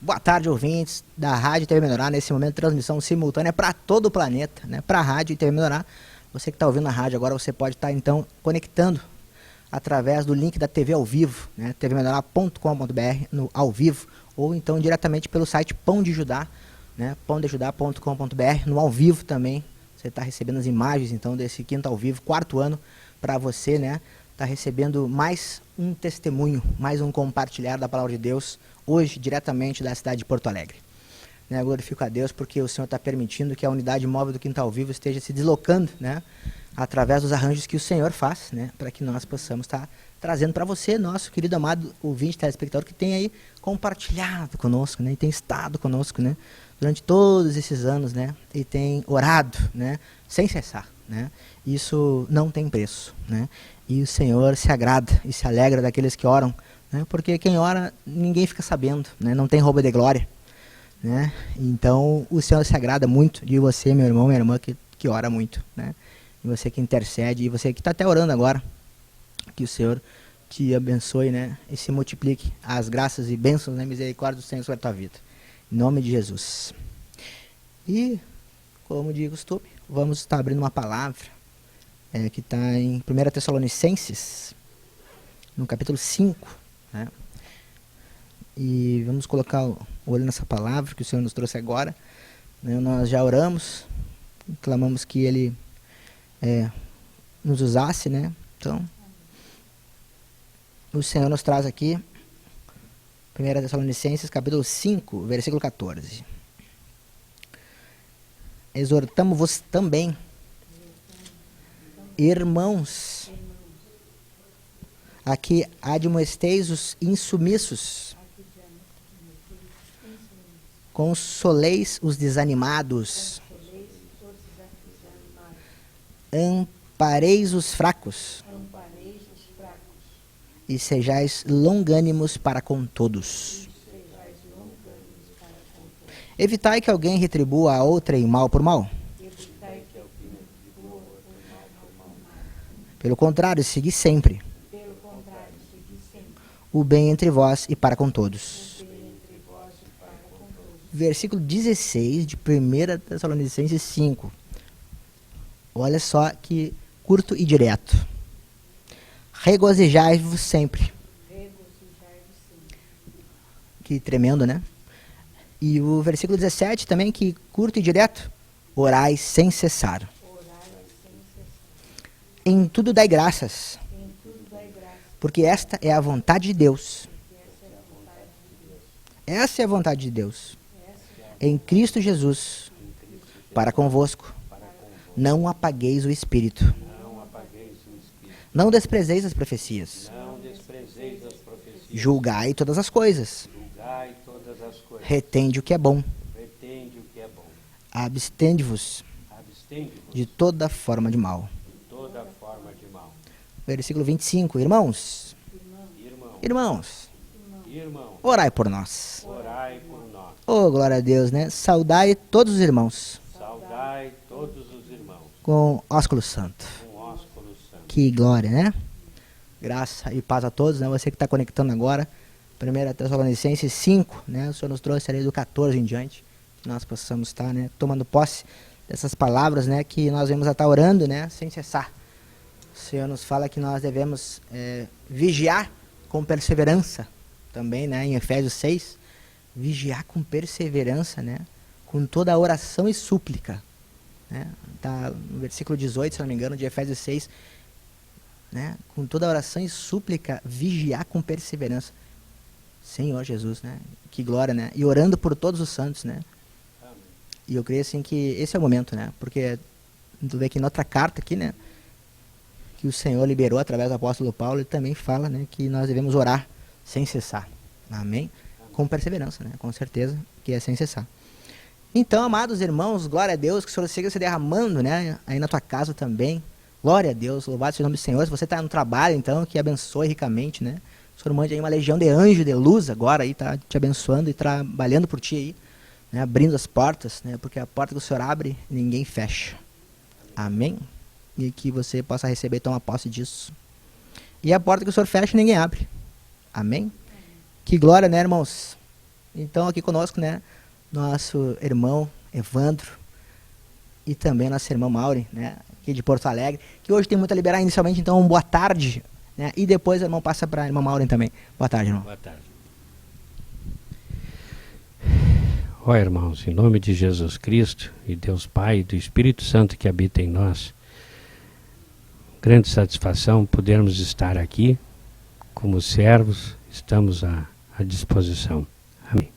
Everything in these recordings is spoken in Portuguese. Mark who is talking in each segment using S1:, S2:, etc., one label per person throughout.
S1: Boa tarde, ouvintes da Rádio TV Melhorar. Nesse momento, transmissão simultânea para todo o planeta, né? Para a Rádio TV Melhorar. Você que está ouvindo a rádio agora, você pode estar, então, conectando através do link da TV ao vivo, né? tvmelhorar.com.br no ao vivo, ou então diretamente pelo site Pão de Judá, né? pãodejudá.com.br no ao vivo também. Você está recebendo as imagens, então, desse quinto ao vivo, quarto ano para você, né? Está recebendo mais um testemunho, mais um compartilhar da palavra de Deus, hoje, diretamente da cidade de Porto Alegre. Né, glorifico a Deus porque o Senhor está permitindo que a unidade móvel do Quinto ao Vivo esteja se deslocando, né, através dos arranjos que o Senhor faz, né, para que nós possamos estar trazendo para você, nosso querido amado ouvinte, telespectador, que tem aí compartilhado conosco, né, e tem estado conosco, né, durante todos esses anos, né, e tem orado, né, sem cessar, né. Isso não tem preço, né, e o Senhor se agrada e se alegra daqueles que oram, né, porque quem ora, ninguém fica sabendo, né, não tem roubo de glória, né, então o Senhor se agrada muito de você, meu irmão, minha irmã, que ora muito, né, e você que intercede, e você que está até orando agora, que o Senhor te abençoe, né, e se multiplique as graças e bênçãos, né, misericórdia do Senhor sobre a tua vida, em nome de Jesus. E, como de costume, vamos estar abrindo uma palavra, que está em 1 Tessalonicenses, no capítulo 5, né? E vamos colocar o olho nessa palavra que o Senhor nos trouxe agora, né? Nós já oramos, clamamos que Ele nos usasse, né? Então, o Senhor nos traz aqui 1 Tessalonicenses capítulo 5, versículo 14. Exortamo-vos também, irmãos, a que admoesteis os insumissos, consoleis os desanimados, ampareis os fracos, e sejais longânimos para com todos. Evitai que alguém retribua a outrem mal por mal. Pelo contrário, segui sempre o bem entre vós e para com todos. Versículo 16 de 1 Tessalonicenses 5. Olha só que curto e direto. Regozijai-vos sempre. Que tremendo, né? E o versículo 17 também, que curto e direto. Orai sem cessar. Em tudo dai graças, porque esta é a vontade de Deus. Essa é a vontade de Deus. Em Cristo Jesus, para convosco. Não apagueis o Espírito. Não desprezeis as profecias. Julgai todas as coisas. Retende o que é bom. Abstende-vos de toda forma de mal. Versículo 25. Irmãos, orai por nós. Oh, glória a Deus, né? Saudai todos os irmãos. Com ósculo santo. Que glória, né? Graça e paz a todos, né? Você que está conectando agora. 1 Tessalonicenses 5, né? O Senhor nos trouxe ali do 14 em diante. Que nós possamos estar, né, tomando posse dessas palavras, né? Que nós vamos estar orando, né? Sem cessar. O Senhor nos fala que nós devemos vigiar com perseverança. Também, né? Em Efésios 6. Vigiar com perseverança, né? Com toda a oração e súplica. Né? Tá no versículo 18, se não me engano, de Efésios 6. Né? Com toda a oração e súplica, vigiar com perseverança. Senhor Jesus, né? Que glória, né? E orando por todos os santos, né? Amém. E eu creio assim que esse é o momento, né? Porque tu vê aqui em outra carta aqui, né? Que o Senhor liberou através do apóstolo Paulo, ele também fala, né? Que nós devemos orar sem cessar. Amém? Com perseverança, né? Com certeza que é sem cessar. Então, amados irmãos, glória a Deus, que o Senhor siga se derramando, né? Aí na tua casa também. Glória a Deus, louvado seja o nome do Senhor. Se você está no trabalho, então, que abençoe ricamente, né? O Senhor mande aí uma legião de anjo, de luz agora aí, tá te abençoando e trabalhando por ti aí, né? Abrindo as portas, né? Porque a porta que o Senhor abre, ninguém fecha. Amém? E que você possa receber e tomar posse disso. E a porta que o Senhor fecha, ninguém abre. Amém? Que glória, né, irmãos? Então aqui conosco, né, nosso irmão Evandro e também nossa irmã Maureen, né, aqui de Porto Alegre, que hoje tem muito a liberar. Inicialmente, então, boa tarde, né, e depois o irmão passa para a irmã Maureen também. Boa tarde, irmão.
S2: Boa tarde. Ó irmãos, em nome de Jesus Cristo e Deus Pai e do Espírito Santo que habita em nós, grande satisfação podermos estar aqui como servos, estamos à disposição. Amém.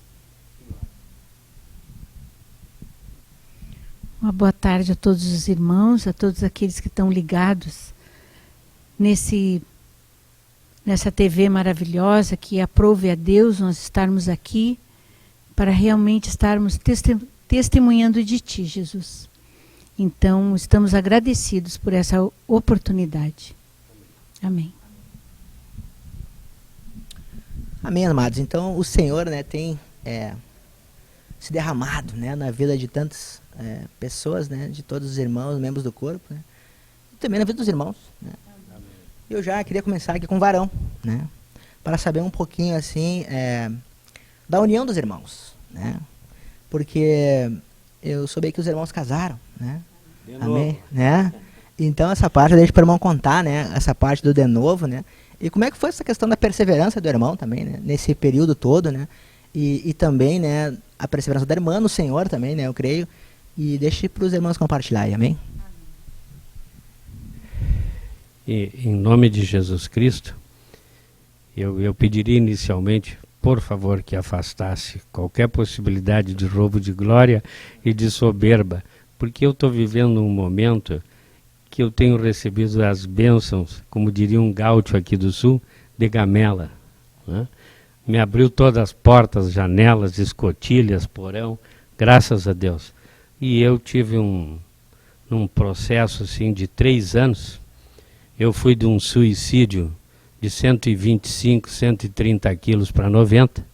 S3: Uma boa tarde a todos os irmãos, a todos aqueles que estão ligados nessa TV maravilhosa, que aprove a Deus nós estarmos aqui para realmente estarmos testemunhando de Ti, Jesus. Então, estamos agradecidos por essa oportunidade. Amém.
S1: Amém, amados. Então, o Senhor, né, tem se derramado, né, na vida de tantas pessoas, né, de todos os irmãos, membros do corpo, né, e também na vida dos irmãos, né. Eu já queria começar aqui com o Varão, né, para saber um pouquinho, assim, da união dos irmãos, né, porque eu soube que os irmãos casaram, né, amém, né, então essa parte deixa para o irmão contar, né, essa parte do de novo, né, e como é que foi essa questão da perseverança do irmão também, né, nesse período todo, né, e também, né, a perseverança da irmã no Senhor também, né, eu creio, e deixe para os irmãos compartilharem, amém?
S2: E, em nome de Jesus Cristo, eu pediria inicialmente, por favor, que afastasse qualquer possibilidade de roubo de glória e de soberba, porque eu estou vivendo um momento que eu tenho recebido as bênçãos, como diria um gaúcho aqui do sul, de gamela, né? Me abriu todas as portas, janelas, escotilhas, porão, graças a Deus. E eu tive num processo assim de 3 anos, eu fui de um suicídio de 125, 130 quilos para 90.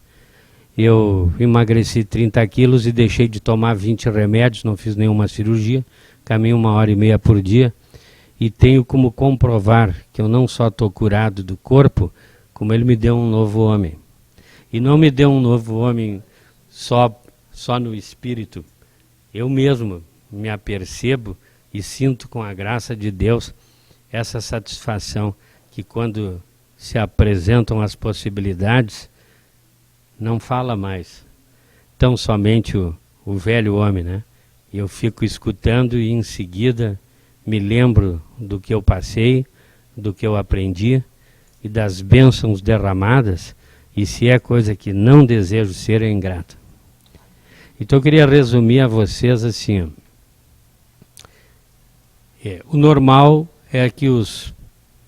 S2: Eu emagreci 30 quilos e deixei de tomar 20 remédios, não fiz nenhuma cirurgia, caminho 1h30 por dia. E tenho como comprovar que eu não só estou curado do corpo, como Ele me deu um novo homem. E não me deu um novo homem só no espírito. Eu mesmo me apercebo e sinto com a graça de Deus essa satisfação que quando se apresentam as possibilidades, não fala mais. Tão somente o velho homem, né? Eu fico escutando e em seguida me lembro do que eu passei, do que eu aprendi e das bênçãos derramadas, e se é coisa que não desejo ser, é ingrato. Então eu queria resumir a vocês assim, o normal é que os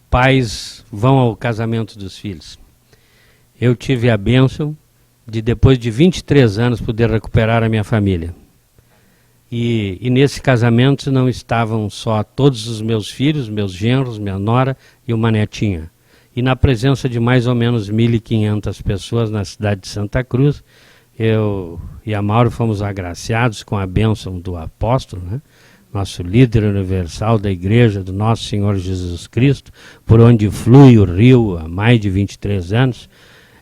S2: pais vão ao casamento dos filhos. Eu tive a bênção de, depois de 23 anos, poder recuperar a minha família. E nesse casamento não estavam só todos os meus filhos, meus genros, minha nora e uma netinha. E na presença de mais ou menos 1.500 pessoas na cidade de Santa Cruz, eu e a Mauro fomos agraciados com a bênção do apóstolo, né? Nosso líder universal da igreja do nosso Senhor Jesus Cristo, por onde flui o rio há mais de 23 anos,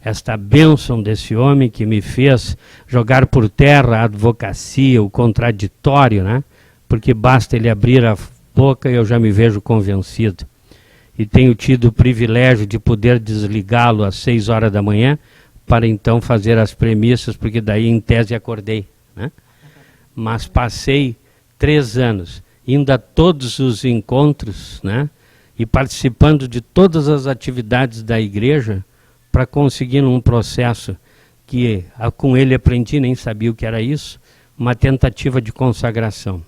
S2: esta bênção desse homem que me fez jogar por terra a advocacia, o contraditório, né? Porque basta ele abrir a boca e eu já me vejo convencido. E tenho tido o privilégio de poder desligá-lo às 6 horas da manhã, para então fazer as premissas, porque daí em tese acordei, né? Mas passei 3 anos, indo a todos os encontros, né? E participando de todas as atividades da igreja, para conseguir num processo que com ele aprendi, nem sabia o que era isso, uma tentativa de consagração.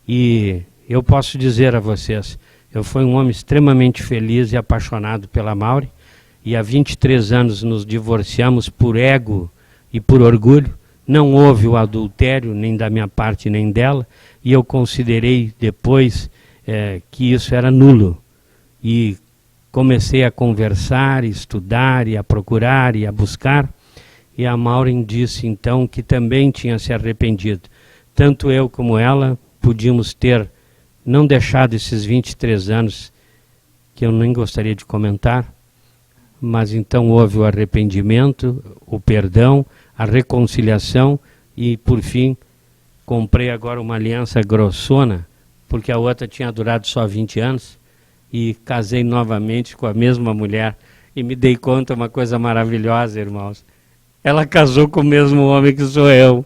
S2: E eu posso dizer a vocês, eu fui um homem extremamente feliz e apaixonado pela Maureen, e há 23 anos nos divorciamos por ego e por orgulho. Não houve o adultério, nem da minha parte, nem dela, e eu considerei depois que isso era nulo. E comecei a conversar, estudar, e a procurar, e a buscar, e a Maureen disse então que também tinha se arrependido. Tanto eu como ela podíamos ter não deixado esses 23 anos, que eu nem gostaria de comentar, mas então houve o arrependimento, o perdão, a reconciliação e, por fim, comprei agora uma aliança grossona, porque a outra tinha durado só 20 anos, e casei novamente com a mesma mulher, e me dei conta uma coisa maravilhosa, irmãos. Ela casou com o mesmo homem que sou eu,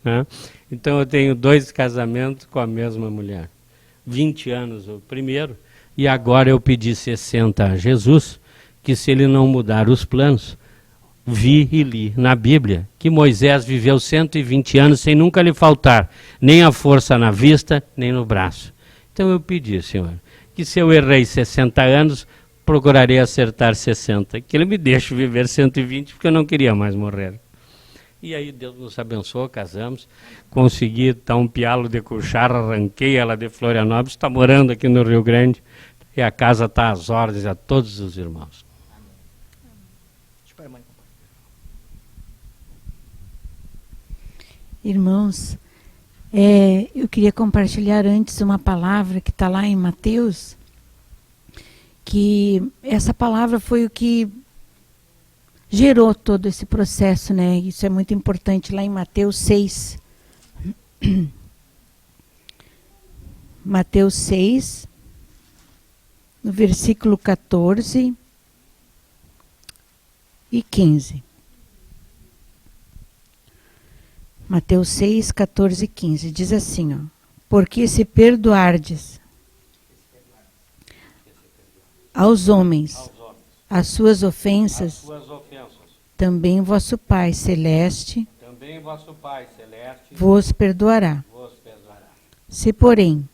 S2: né? Então eu tenho 2 casamentos com a mesma mulher. 20 anos o primeiro, e agora eu pedi 60 a Jesus, que se ele não mudar os planos, vi e li na Bíblia que Moisés viveu 120 anos sem nunca lhe faltar nem a força na vista, nem no braço. Então eu pedi, Senhor, que se eu errei 60 anos, procurarei acertar 60, que ele me deixe viver 120, porque eu não queria mais morrer. E aí Deus nos abençoou, casamos, consegui dar um pialo de cuchara, arranquei ela de Florianópolis, está morando aqui no Rio Grande, e a casa está às ordens a todos os irmãos.
S3: Irmãos, eu queria compartilhar antes uma palavra que está lá em Mateus, que essa palavra foi o que gerou todo esse processo, né? Isso é muito importante, lá em Mateus 6. Mateus 6, no versículo 14 e 15. Mateus 6, 14 e 15, diz assim, ó: porque se perdoardes aos homens as suas ofensas, também vosso Pai Celeste vos perdoará. Se, porém,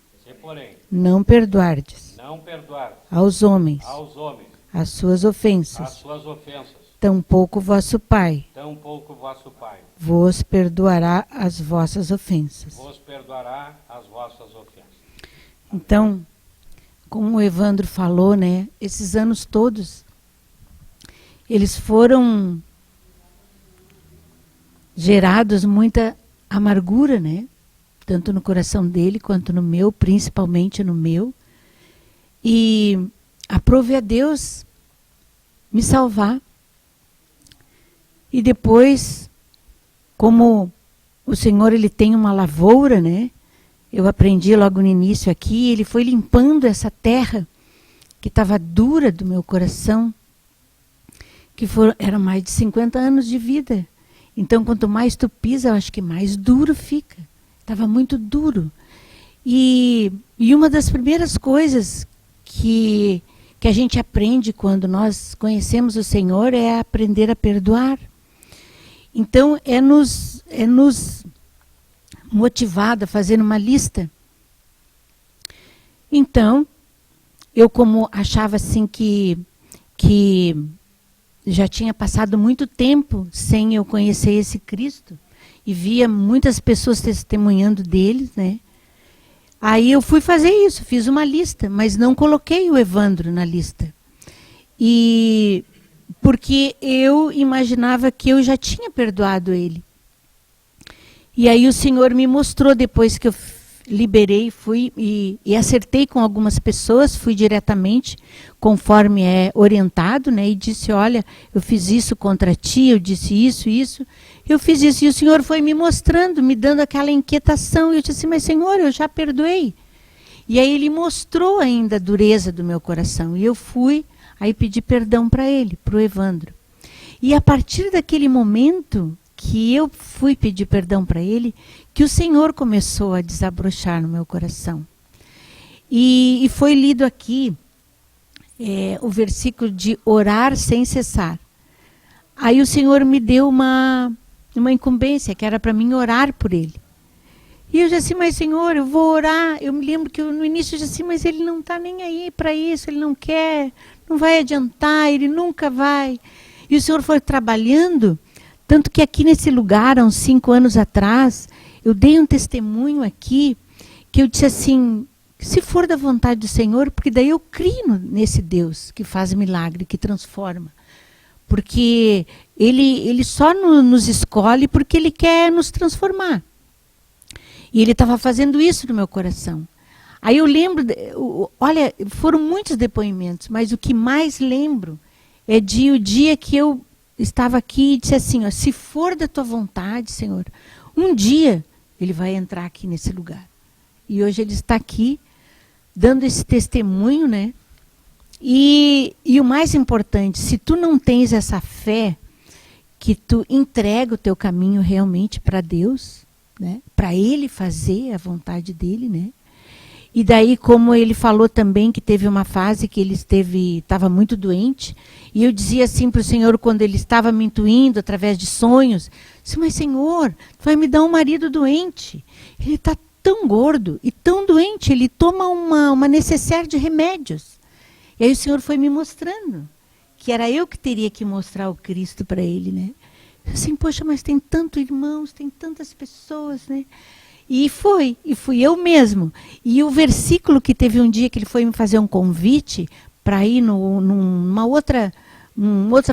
S3: não perdoardes aos homens as suas ofensas, tampouco vosso Pai vos perdoará as vossas ofensas. Então, como o Evandro falou, né, esses anos todos, eles foram gerados muita amargura, né? Tanto no coração dele quanto no meu, principalmente no meu. E aprove a Deus me salvar. E depois, como o Senhor ele tem uma lavoura, né? Eu aprendi logo no início aqui, ele foi limpando essa terra que estava dura do meu coração, que eram mais de 50 anos de vida. Então, quanto mais tu pisa, eu acho que mais duro fica. Estava muito duro. E uma das primeiras coisas que a gente aprende quando nós conhecemos o Senhor é aprender a perdoar. Então, é nos motivado a fazer uma lista. Então, eu como achava assim que já tinha passado muito tempo sem eu conhecer esse Cristo, e via muitas pessoas testemunhando deles, né? Aí eu fui fazer isso, fiz uma lista, mas não coloquei o Evandro na lista. E porque eu imaginava que eu já tinha perdoado ele. E aí o Senhor me mostrou, depois que eu liberei, fui e acertei com algumas pessoas, fui diretamente, conforme é orientado, né? E disse, olha, eu fiz isso contra ti, eu disse isso, eu fiz isso. E o Senhor foi me mostrando, me dando aquela inquietação. E eu disse, mas Senhor, eu já perdoei. E aí ele mostrou ainda a dureza do meu coração. E eu fui, aí pedi perdão para ele, para o Evandro. E a partir daquele momento que eu fui pedir perdão para ele, que o Senhor começou a desabrochar no meu coração. E foi lido aqui o versículo de orar sem cessar. Aí o Senhor me deu uma incumbência, que era para mim orar por ele. E eu disse assim, mas Senhor, eu vou orar. Eu me lembro que no início eu disse assim, mas ele não está nem aí para isso, ele não quer, não vai adiantar, ele nunca vai. E o Senhor foi trabalhando, tanto que aqui nesse lugar, há uns 5 anos atrás, eu dei um testemunho aqui, que eu disse assim, se for da vontade do Senhor, porque daí eu crio nesse Deus que faz milagre, que transforma. Porque ele só nos escolhe porque ele quer nos transformar. E ele estava fazendo isso no meu coração. Aí eu lembro, olha, foram muitos depoimentos, mas o que mais lembro é o dia que eu estava aqui e disse assim, ó, se for da tua vontade, Senhor, um dia ele vai entrar aqui nesse lugar. E hoje ele está aqui, dando esse testemunho, né? E o mais importante, se tu não tens essa fé, que tu entrega o teu caminho realmente para Deus, né? Para Ele fazer a vontade dEle, né? E daí, como ele falou também que teve uma fase que ele estava muito doente, e eu dizia assim para o Senhor, quando ele estava me intuindo através de sonhos, disse, mas Senhor, tu vai me dar um marido doente, ele está tão gordo e tão doente, ele toma uma necessaire de remédios. E aí o Senhor foi me mostrando, que era eu que teria que mostrar o Cristo para ele, né? Assim, poxa, mas tem tantos irmãos, tem tantas pessoas, né? E fui eu mesmo. E o versículo que teve um dia que ele foi me fazer um convite para ir numa outra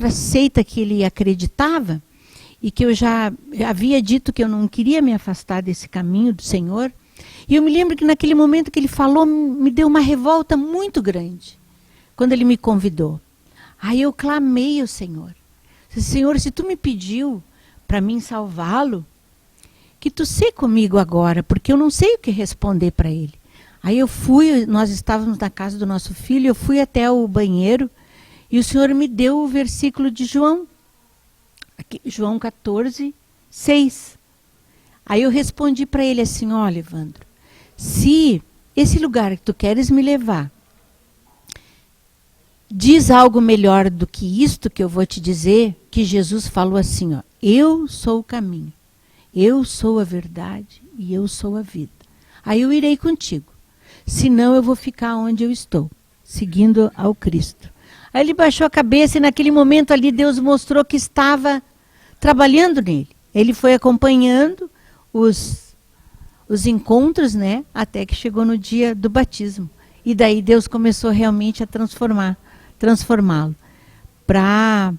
S3: seita que ele acreditava, e que eu já havia dito que eu não queria me afastar desse caminho do Senhor. E eu me lembro que naquele momento que ele falou, me deu uma revolta muito grande, quando ele me convidou. Aí eu clamei ao Senhor. Disse, Senhor, se tu me pediu para mim salvá-lo, que tu seja comigo agora, porque eu não sei o que responder para ele. Aí eu fui, nós estávamos na casa do nosso filho, eu fui até o banheiro, e o Senhor me deu o versículo de João, aqui, João 14, 6. Aí eu respondi para ele assim, olha, Evandro, se esse lugar que tu queres me levar diz algo melhor do que isto que eu vou te dizer, que Jesus falou assim, ó, eu sou o caminho, eu sou a verdade e eu sou a vida. Aí eu irei contigo, senão eu vou ficar onde eu estou, seguindo ao Cristo. Aí ele baixou a cabeça e naquele momento ali Deus mostrou que estava trabalhando nele. Ele foi acompanhando os encontros, né, até que chegou no dia do batismo. E daí Deus começou realmente a transformá-lo para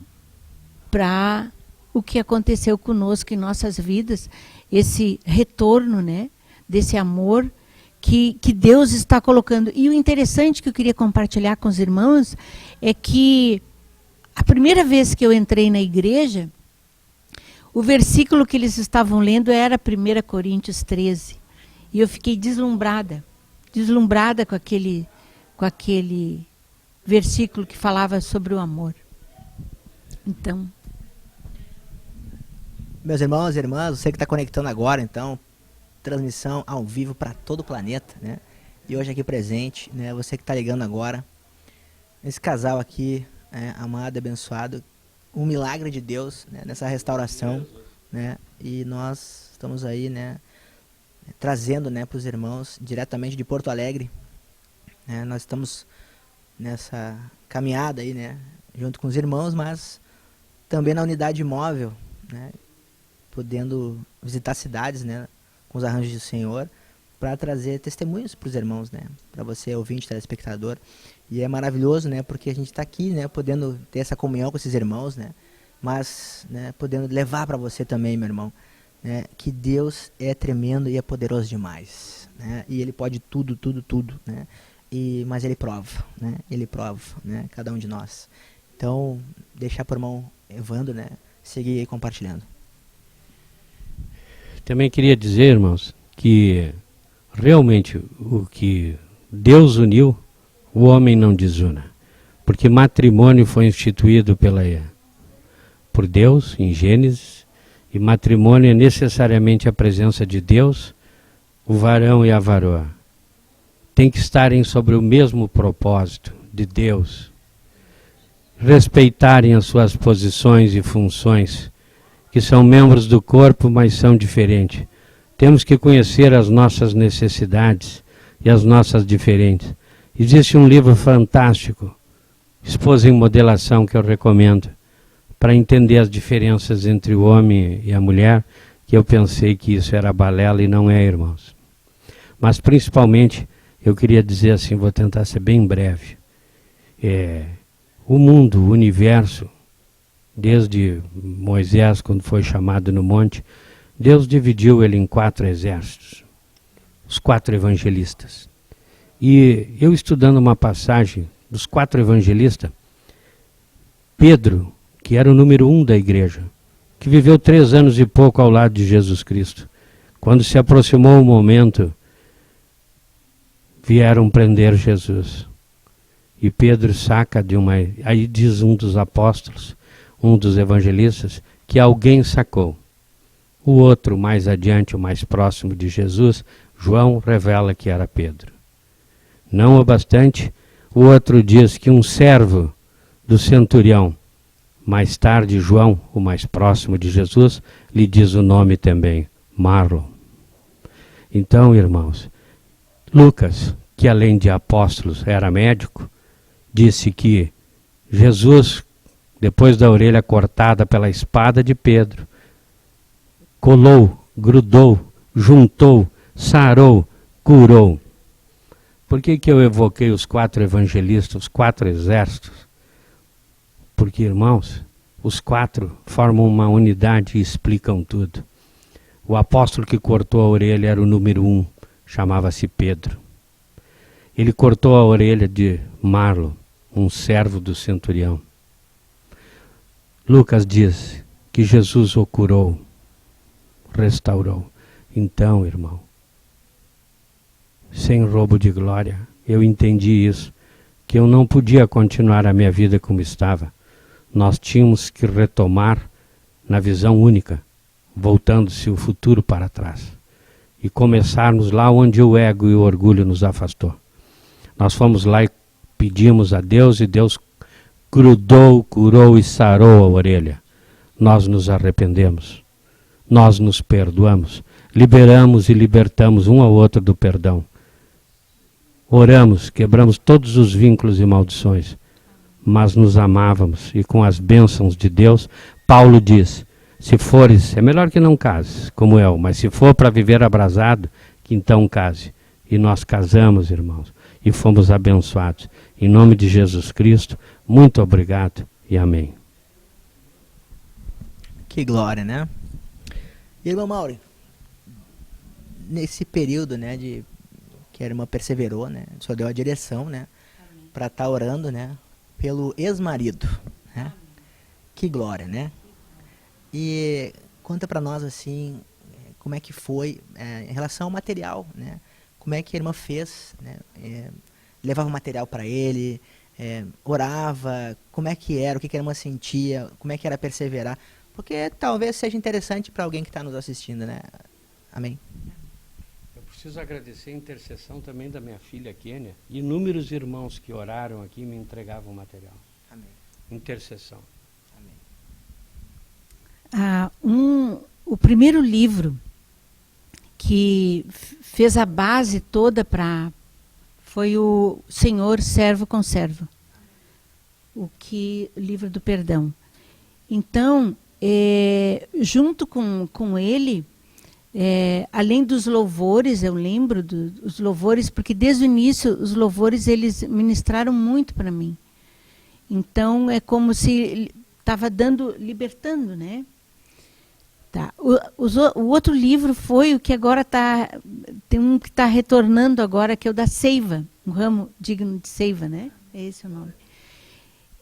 S3: o que aconteceu conosco em nossas vidas, esse retorno, né, desse amor que Deus está colocando. E o interessante que eu queria compartilhar com os irmãos é que a primeira vez que eu entrei na igreja, o versículo que eles estavam lendo era 1 Coríntios 13. E eu fiquei deslumbrada com aquele versículo que falava sobre o amor. Então,
S1: meus irmãos e irmãs, você que está conectando agora, então, transmissão ao vivo para todo o planeta, né? E hoje aqui presente, né? Você que está ligando agora, esse casal aqui, amado e abençoado, um milagre de Deus, né? Nessa restauração, né? E nós estamos aí, né? Trazendo, né, para os irmãos, diretamente de Porto Alegre, né? Nós estamos nessa caminhada aí, né? Junto com os irmãos, mas também na unidade móvel, né? Podendo visitar cidades, né, com os arranjos do Senhor, para trazer testemunhos para os irmãos, né, para você, ouvinte, telespectador. E é maravilhoso, né, porque a gente está aqui, né, podendo ter essa comunhão com esses irmãos, né, mas, né, podendo levar para você também, meu irmão, né, que Deus é tremendo e é poderoso demais, né, e Ele pode tudo, né, mas Ele prova, né, cada um de nós. Então, deixar para o irmão Evandro, né, seguir aí compartilhando.
S2: Também queria dizer, irmãos, que realmente o que Deus uniu, o homem não desuna. Porque matrimônio foi instituído por Deus, em Gênesis, e matrimônio é necessariamente a presença de Deus, o varão e a varoa. Tem que estarem sobre o mesmo propósito de Deus, respeitarem as suas posições e funções, que são membros do corpo, mas são diferentes. Temos que conhecer as nossas necessidades e as nossas diferentes. Existe um livro fantástico, Esposa em Modelação, que eu recomendo, para entender as diferenças entre o homem e a mulher, que eu pensei que isso era balela e não é, irmãos. Mas principalmente, eu queria dizer assim, vou tentar ser bem breve. O mundo, o universo, desde Moisés, quando foi chamado no monte, Deus dividiu ele em 4 exércitos, os 4 evangelistas. E eu estudando uma passagem dos 4 evangelistas, Pedro, que era o número 1 da igreja, que viveu 3 anos e pouco ao lado de Jesus Cristo. Quando se aproximou o momento, vieram prender Jesus. E Pedro saca de uma... Aí diz um dos apóstolos, um dos evangelistas, que alguém sacou. O outro, mais adiante, o mais próximo de Jesus, João, revela que era Pedro. Não o bastante, o outro diz que um servo do centurião, mais tarde João, o mais próximo de Jesus, lhe diz o nome também, Marlon. Então, irmãos, Lucas, que além de apóstolos era médico, disse que Jesus, depois da orelha cortada pela espada de Pedro, colou, grudou, juntou, sarou, curou. Por que eu evoquei os 4 evangelistas, os 4 exércitos? Porque, irmãos, os 4 formam uma unidade e explicam tudo. O apóstolo que cortou a orelha era o número 1, chamava-se Pedro. Ele cortou a orelha de Marlon, um servo do centurião. Lucas diz que Jesus o curou, restaurou. Então, irmão, sem roubo de glória, eu entendi isso, que eu não podia continuar a minha vida como estava. Nós tínhamos que retomar na visão única, voltando-se o futuro para trás, e começarmos lá onde o ego e o orgulho nos afastou. Nós fomos lá e pedimos a Deus, e Deus grudou, curou e sarou a orelha. Nós nos arrependemos, nós nos perdoamos, liberamos e libertamos um ao outro do perdão. Oramos, quebramos todos os vínculos e maldições, mas nos amávamos, e com as bênçãos de Deus, Paulo diz, se fores, é melhor que não cases, como eu, mas se for para viver abrasado, que então case. E nós casamos, irmãos, e fomos abençoados. Em nome de Jesus Cristo, muito obrigado e amém.
S1: Que glória, né? Irmão Mauri, nesse período, né, de que a irmã perseverou, né, o senhor deu a direção, né, para estar orando, né, pelo ex-marido, né? Que glória, né? E conta para nós assim, como é que foi em relação ao material, né? Como é que a irmã fez, né? Levava material para ele, orava, como é que era, o que a irmã sentia, como é que era perseverar, porque talvez seja interessante para alguém que está nos assistindo, né? Amém.
S2: Eu preciso agradecer a intercessão também da minha filha Kênia, e inúmeros irmãos que oraram aqui e me entregavam material.
S1: Amém.
S2: Intercessão.
S3: O primeiro livro que fez a base toda foi o Senhor Servo com Servo, o livro do perdão. Então, junto com ele, além dos louvores, eu lembro dos louvores, porque desde o início os louvores eles ministraram muito para mim. Então é como se estava libertando, né? Tá. O outro livro foi o que agora tem um que está retornando agora, que é o da Seiva, um ramo digno de seiva, né? É esse o nome.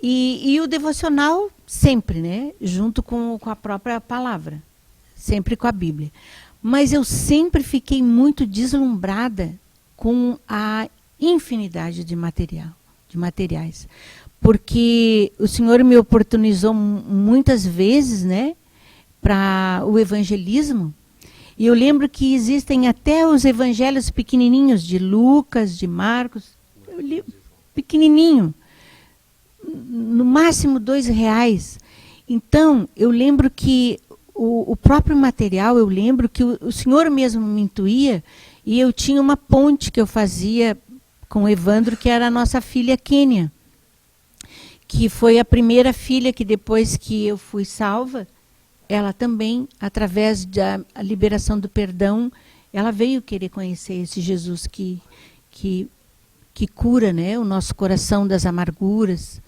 S3: E o devocional sempre, né? Junto com a própria palavra, sempre com a Bíblia. Mas eu sempre fiquei muito deslumbrada com a infinidade de materiais. Porque o Senhor me oportunizou muitas vezes, né? Para o evangelismo, e eu lembro que existem até os evangelhos pequenininhos de Lucas, de Marcos, pequenininho, no máximo R$2. Então, eu lembro que o próprio material, eu lembro que o Senhor mesmo me intuía, e eu tinha uma ponte que eu fazia com o Evandro, que era a nossa filha Kênia, que foi a primeira filha que depois que eu fui salva, ela também, através da liberação do perdão, ela veio querer conhecer esse Jesus que cura, né, o nosso coração das amarguras.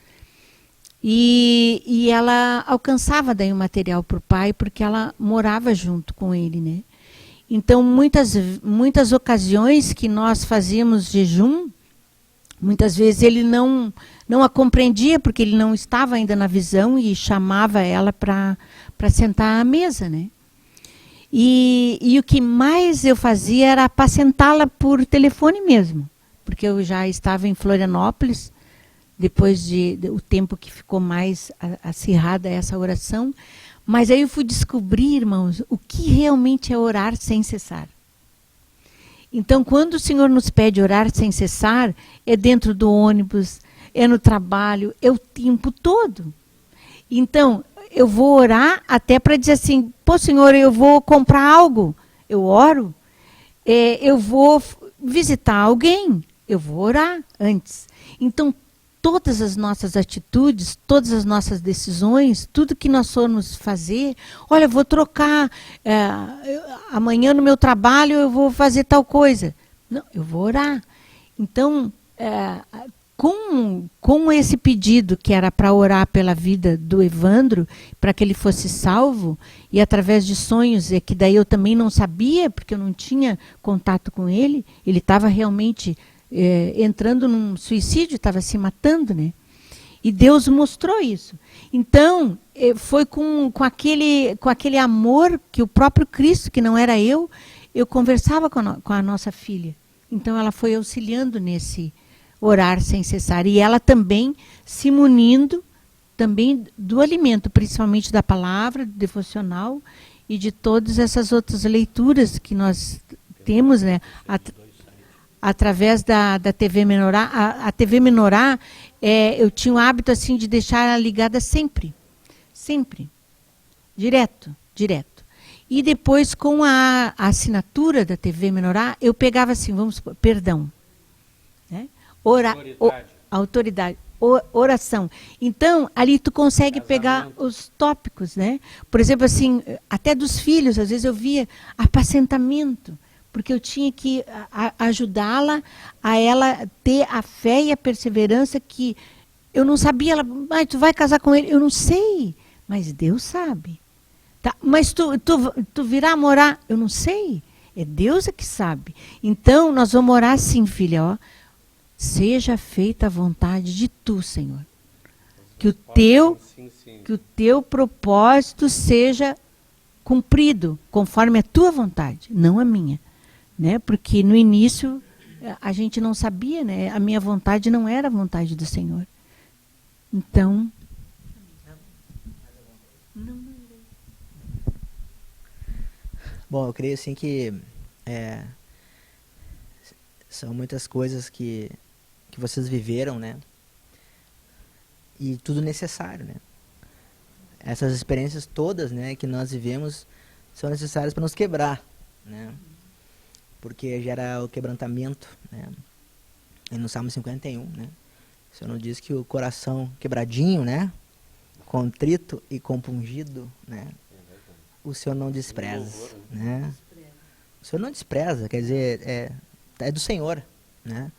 S3: E ela alcançava daí o material para o pai, porque ela morava junto com ele, né? Então, muitas ocasiões que nós fazíamos jejum, Muitas vezes ele não a compreendia, porque ele não estava ainda na visão, e chamava ela para sentar à mesa, né? E o que mais eu fazia era apacentá-la por telefone mesmo, porque eu já estava em Florianópolis, depois o tempo que ficou mais acirrada essa oração. Mas aí eu fui descobrir, irmãos, o que realmente é orar sem cessar. Então, quando o Senhor nos pede orar sem cessar, é dentro do ônibus, é no trabalho, é o tempo todo. Então, eu vou orar até para dizer assim, pô, Senhor, eu vou comprar algo, eu oro. Eu vou visitar alguém, eu vou orar antes. Então, todas as nossas atitudes, todas as nossas decisões, tudo que nós formos fazer, olha, eu vou trocar, amanhã no meu trabalho eu vou fazer tal coisa. Não, eu vou orar. Então, com esse pedido que era para orar pela vida do Evandro, para que ele fosse salvo, e através de sonhos, que daí eu também não sabia, porque eu não tinha contato com ele, ele estava realmente entrando num suicídio, estava se matando, né? E Deus mostrou isso. Então, foi com aquele amor que o próprio Cristo, que não era eu conversava com a nossa filha. Então, ela foi auxiliando nesse orar sem cessar. E ela também se munindo também do alimento, principalmente da palavra, do devocional e de todas essas outras leituras que nós temos, né? Através da TV Menorá. A TV Menorá, eu tinha o hábito assim de deixar ela ligada sempre. Sempre. Direto. E depois, com a assinatura da TV Menorá, eu pegava assim, perdão. Né? Autoridade. Oração. Então, ali tu consegue pegar os tópicos, né? Por exemplo, assim, até dos filhos, às vezes eu via apacentamento, porque eu tinha que ajudá-la a ela ter a fé e a perseverança que eu não sabia. Ela, tu vai casar com ele? Eu não sei, mas Deus sabe. Tá, mas tu virá morar? Eu não sei, é Deus que sabe. Então, nós vamos orar assim, filha, ó. Seja feita a vontade de tu, Senhor. Que o teu propósito seja cumprido conforme a tua vontade, não a minha. Né? Porque no início a gente não sabia, né? A minha vontade não era a vontade do Senhor. Então...
S1: Bom, eu creio assim que são muitas coisas que vocês viveram, né? E tudo necessário, né? Essas experiências todas, né, que nós vivemos são necessárias para nos quebrar, né? Porque gera o quebrantamento, né? E no Salmo 51, né? O Senhor nos diz que o coração quebradinho, né? Contrito e compungido, né? O Senhor não despreza, né? O Senhor não despreza, quer dizer, é do Senhor, né?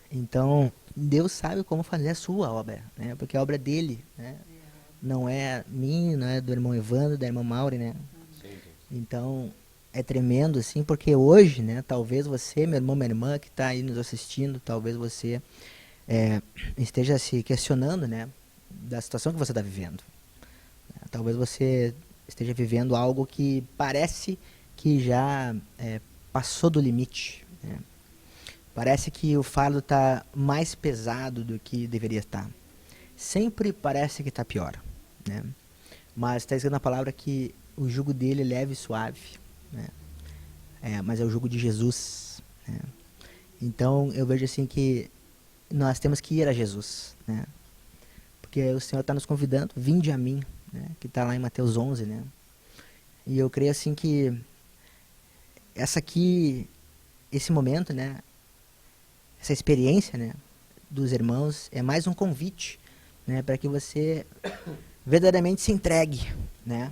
S1: Então, Deus sabe como fazer a sua obra, né? Porque a obra é dele, né? Não é minha, não é do irmão Evandro, da irmã Mauri, né? Então, é tremendo, assim, porque hoje, né? Talvez você, meu irmão, minha irmã, que está aí nos assistindo, talvez você esteja se questionando, né? Da situação que você está vivendo. Talvez você esteja vivendo algo que parece que já passou do limite, né? Parece que o fardo está mais pesado do que deveria estar. Sempre parece que está pior, né? Mas está escrito na palavra que o jugo dele é leve e suave, né? Mas é o jugo de Jesus, né? Então eu vejo assim que nós temos que ir a Jesus, né? Porque o Senhor está nos convidando, vinde a mim, né? Que está lá em Mateus 11, né? E eu creio assim que esse momento, né? Essa experiência, né, dos irmãos é mais um convite, né, para que você verdadeiramente se entregue, né,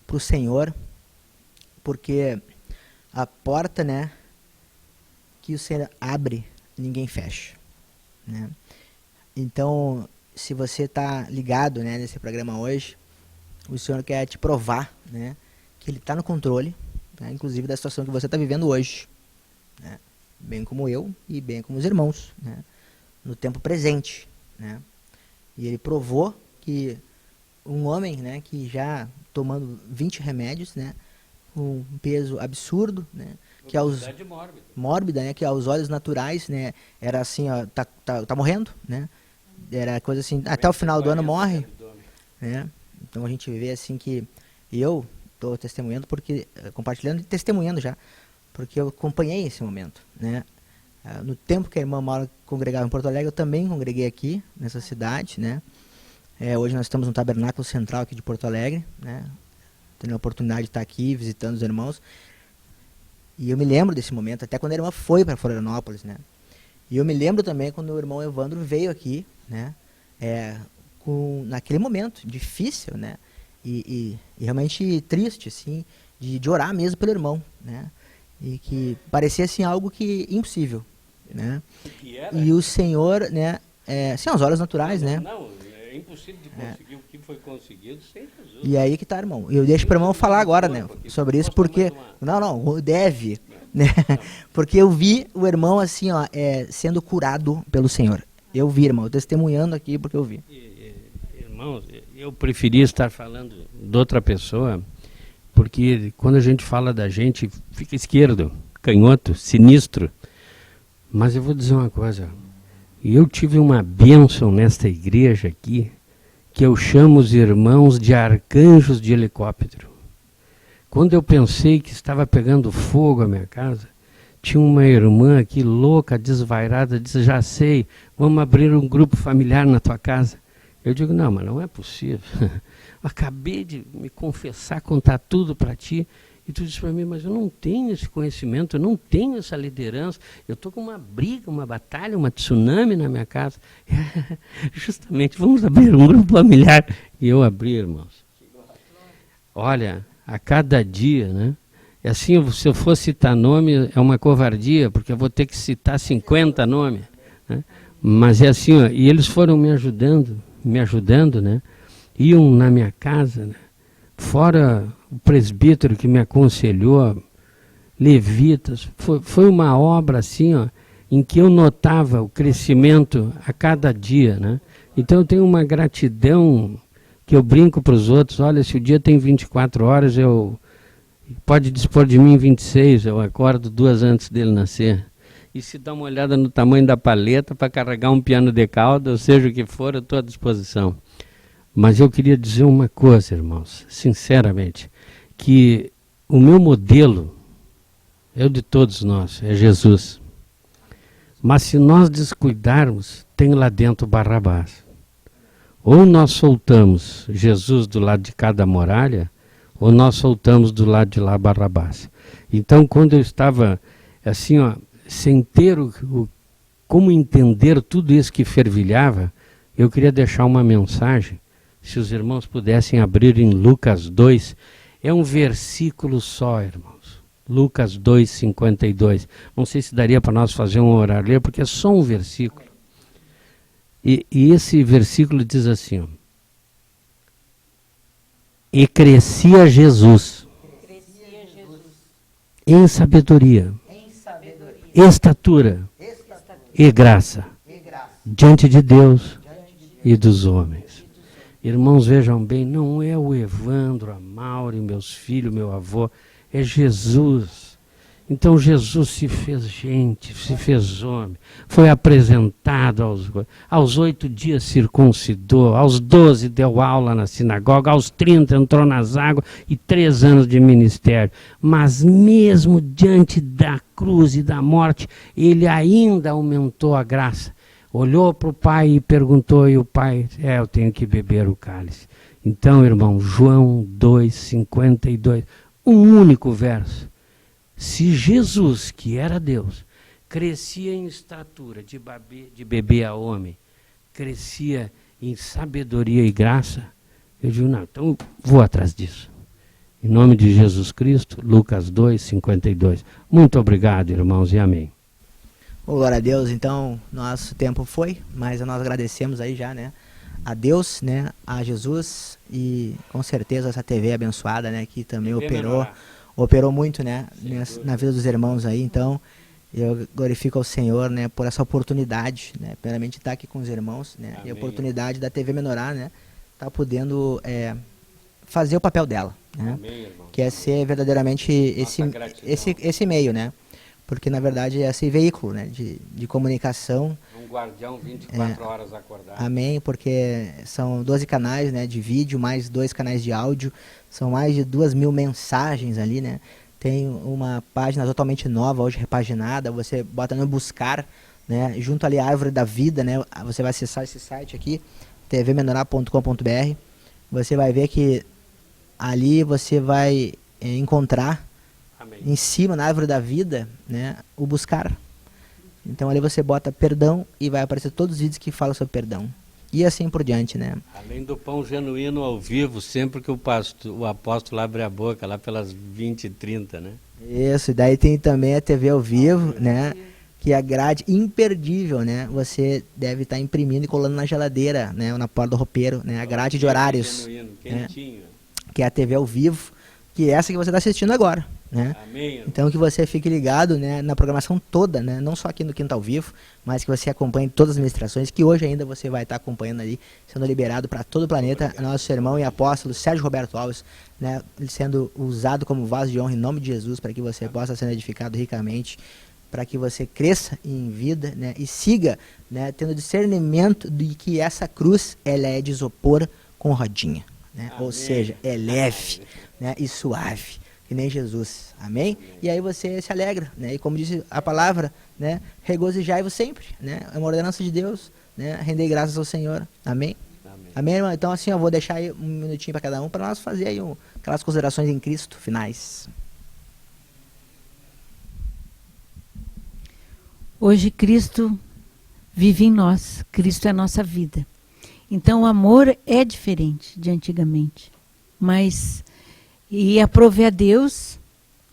S1: para o Senhor, porque a porta, né, que o Senhor abre, ninguém fecha, né? Então, se você está ligado, né, nesse programa hoje, o Senhor quer te provar, né, que Ele está no controle, né, inclusive da situação que você está vivendo hoje, né? Bem como eu e bem como os irmãos, né? no tempo presente, né? E ele provou que um homem, né, que já tomando 20 remédios, né, com um peso absurdo, né, que aos mórbida, né, que aos olhos naturais, né, era assim, ó, tá morrendo, né? Era coisa assim, até o final do ano morre, né? Então a gente vê assim que eu estou testemunhando porque compartilhando e testemunhando já, porque eu acompanhei esse momento, né? No tempo que a irmã Maura congregava em Porto Alegre, eu também congreguei aqui nessa cidade, né? Hoje nós estamos no Tabernáculo Central aqui de Porto Alegre, né? Tendo a oportunidade de estar aqui visitando os irmãos. E eu me lembro desse momento, até quando a irmã foi para Florianópolis, né? E eu me lembro também quando o irmão Evandro veio aqui, né? Naquele momento difícil, né? E realmente triste, assim, de orar mesmo pelo irmão, né? E que parecia assim algo que impossível, né? E o Senhor, né? Assim, aos olhos naturais, né?
S2: Não, é impossível de conseguir o que foi conseguido sem Jesus.
S1: E aí que tá, irmão. Eu deixo para o irmão falar agora, né? Sobre isso, porque não, deve, né? Porque eu vi o irmão assim, ó, sendo curado pelo Senhor. Eu vi, irmão, testemunhando aqui porque eu vi.
S2: Irmãos, eu preferia estar falando de outra pessoa, porque quando a gente fala da gente, fica esquerdo, canhoto, sinistro. Mas eu vou dizer uma coisa, eu tive uma bênção nesta igreja aqui, que eu chamo os irmãos de arcanjos de helicóptero. Quando eu pensei que estava pegando fogo a minha casa, tinha uma irmã aqui louca, desvairada, disse, já sei, vamos abrir um grupo familiar na tua casa. Eu digo, não, mas não é possível. Acabei de me confessar, contar tudo para ti, e tu disse para mim, mas eu não tenho esse conhecimento, eu não tenho essa liderança, eu estou com uma briga, uma batalha, uma tsunami na minha casa. Justamente, vamos abrir um grupo familiar. E eu abri, irmãos. Olha, a cada dia, né? E assim, se eu for citar nome, é uma covardia, porque eu vou ter que citar 50 nomes. Né? Mas é assim, ó, e eles foram me ajudando, né? Iam na minha casa, né? Fora o presbítero que me aconselhou, levitas, foi uma obra assim, ó, em que eu notava o crescimento a cada dia, né? Então eu tenho uma gratidão que eu brinco para os outros, olha, se o dia tem 24 horas, pode dispor de mim 26, eu acordo 2 antes dele nascer. E se dá uma olhada no tamanho da paleta para carregar um piano de cauda, ou seja o que for, eu estou à disposição. Mas eu queria dizer uma coisa, irmãos, sinceramente, que o meu modelo é o de todos nós, é Jesus. Mas se nós descuidarmos, tem lá dentro Barrabás. Ou nós soltamos Jesus do lado de cada muralha, ou nós soltamos do lado de lá Barrabás. Então, quando eu estava assim, ó, sem ter como entender tudo isso que fervilhava, eu queria deixar uma mensagem, se os irmãos pudessem abrir em Lucas 2, é um versículo só, irmãos. Lucas 2, 52. Não sei se daria para nós fazer um horário ler, porque é só um versículo. E esse versículo diz assim, ó, e crescia Jesus em sabedoria, estatura e graça diante de Deus e dos homens. Irmãos, vejam bem, não é o Evandro, a Maura, meus filhos, meu avô, é Jesus. Então Jesus se fez gente, se fez homem, foi apresentado aos 8 dias circuncidou, aos 12 deu aula na sinagoga, aos 30 entrou nas águas e 3 anos de ministério. Mas mesmo diante da cruz e da morte, ele ainda aumentou a graça. Olhou para o pai e perguntou, e o pai, eu tenho que beber o cálice. Então, irmão, João 2,52, um único verso. Se Jesus, que era Deus, crescia em estatura de bebê a homem, crescia em sabedoria e graça, eu digo, não, então vou atrás disso. Em nome de Jesus Cristo, Lucas 2,52. Muito obrigado, irmãos, e amém.
S1: Glória a Deus, então, nosso tempo foi, mas nós agradecemos aí já, né, a Deus, né, a Jesus e com certeza essa TV abençoada, né, que também operou muito, né, na vida dos irmãos aí, então, Eu glorifico ao Senhor, né, por essa oportunidade, né, primeiramente estar aqui com os irmãos, né, e a
S2: Amém.
S1: oportunidade da TV Menorá, né, tá podendo fazer o papel dela, né,
S2: Amém, irmão.
S1: que é ser verdadeiramente
S2: gratidão.
S1: esse meio, né, porque na verdade é esse veículo, né, de comunicação.
S2: Um guardião 24 horas acordado.
S1: Amém, porque são 12 canais, né, de vídeo, mais 2 canais de áudio, são mais de 2.000 mensagens ali, né, tem uma página totalmente nova, hoje repaginada, você bota no buscar, né, junto ali à árvore da vida, né, você vai acessar esse site aqui, tvmenorá.com.br, você vai ver que ali você vai encontrar
S2: Amém.
S1: em cima, na árvore da vida, né, o buscar. Então ali você bota perdão e vai aparecer todos os vídeos que falam sobre perdão. E assim por diante, né?
S2: Além do pão genuíno ao vivo, sempre que o apóstolo abre a boca, lá pelas 20h30, né?
S1: Isso, e daí tem também a TV ao vivo, né? Que é a grade imperdível, né? Você deve estar imprimindo e colando na geladeira, né? Ou na porta do roupeiro, né? A grade de horários,
S2: Genuíno,
S1: né?
S2: quentinho.
S1: Que é a TV ao vivo, que é essa que você está assistindo agora, né?
S2: Amém, irmão.
S1: Então que você fique ligado, né, na programação toda, né, não só aqui no Quinta ao Vivo, mas que você acompanhe todas as ministrações, que hoje ainda você vai estar acompanhando ali, sendo liberado para todo o planeta, nosso irmão e apóstolo Sérgio Roberto Alves, né, sendo usado como vaso de honra em nome de Jesus, para que você possa ser edificado ricamente, para que você cresça em vida, né, e siga, né, tendo discernimento de que essa cruz, ela é de isopor com rodinha, né, ou seja, é leve, né, e suave, que nem Jesus, amém? E aí você se alegra, né? E como diz a palavra, né? Regozijai-vos sempre, né? É uma ordenança de Deus, né? Render graças ao Senhor, amém? Amém, irmão? Então assim, eu vou deixar aí um minutinho para cada um, para nós fazer aí aquelas considerações em Cristo, finais.
S3: Hoje Cristo vive em nós, Cristo é a nossa vida. Então o amor é diferente de antigamente, mas e aprove a Deus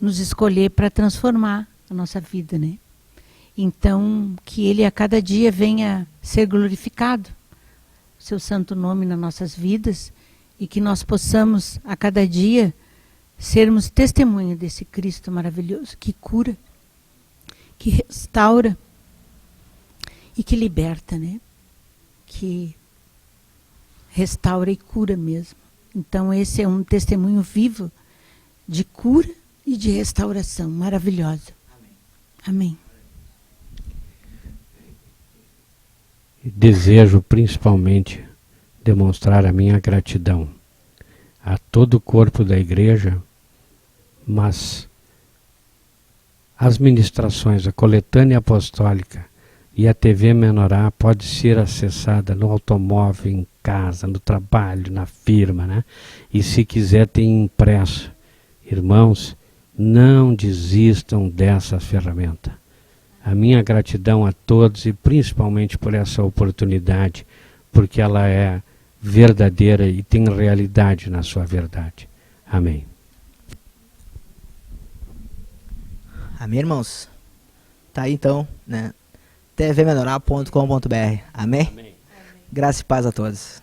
S3: nos escolher para transformar a nossa vida, né? Então, que Ele a cada dia venha ser glorificado, seu santo nome nas nossas vidas, e que nós possamos a cada dia sermos testemunha desse Cristo maravilhoso, que cura, que restaura e que liberta, né? Que restaura e cura mesmo. Então esse é um testemunho vivo de cura e de restauração maravilhosa. Amém.
S2: Desejo principalmente demonstrar a minha gratidão a todo o corpo da igreja, mas as ministrações, a coletânea apostólica e a TV Menorá pode ser acessada no automóvel, em casa, no trabalho, na firma, né? E se quiser tem impresso. Irmãos, não desistam dessa ferramenta. A minha gratidão a todos e principalmente por essa oportunidade, porque ela é verdadeira e tem realidade na sua verdade. Amém.
S1: Amém, irmãos? Tá aí então, né? tvmenorá.com.br. Amém?
S2: Amém.
S1: Graça e paz a todos.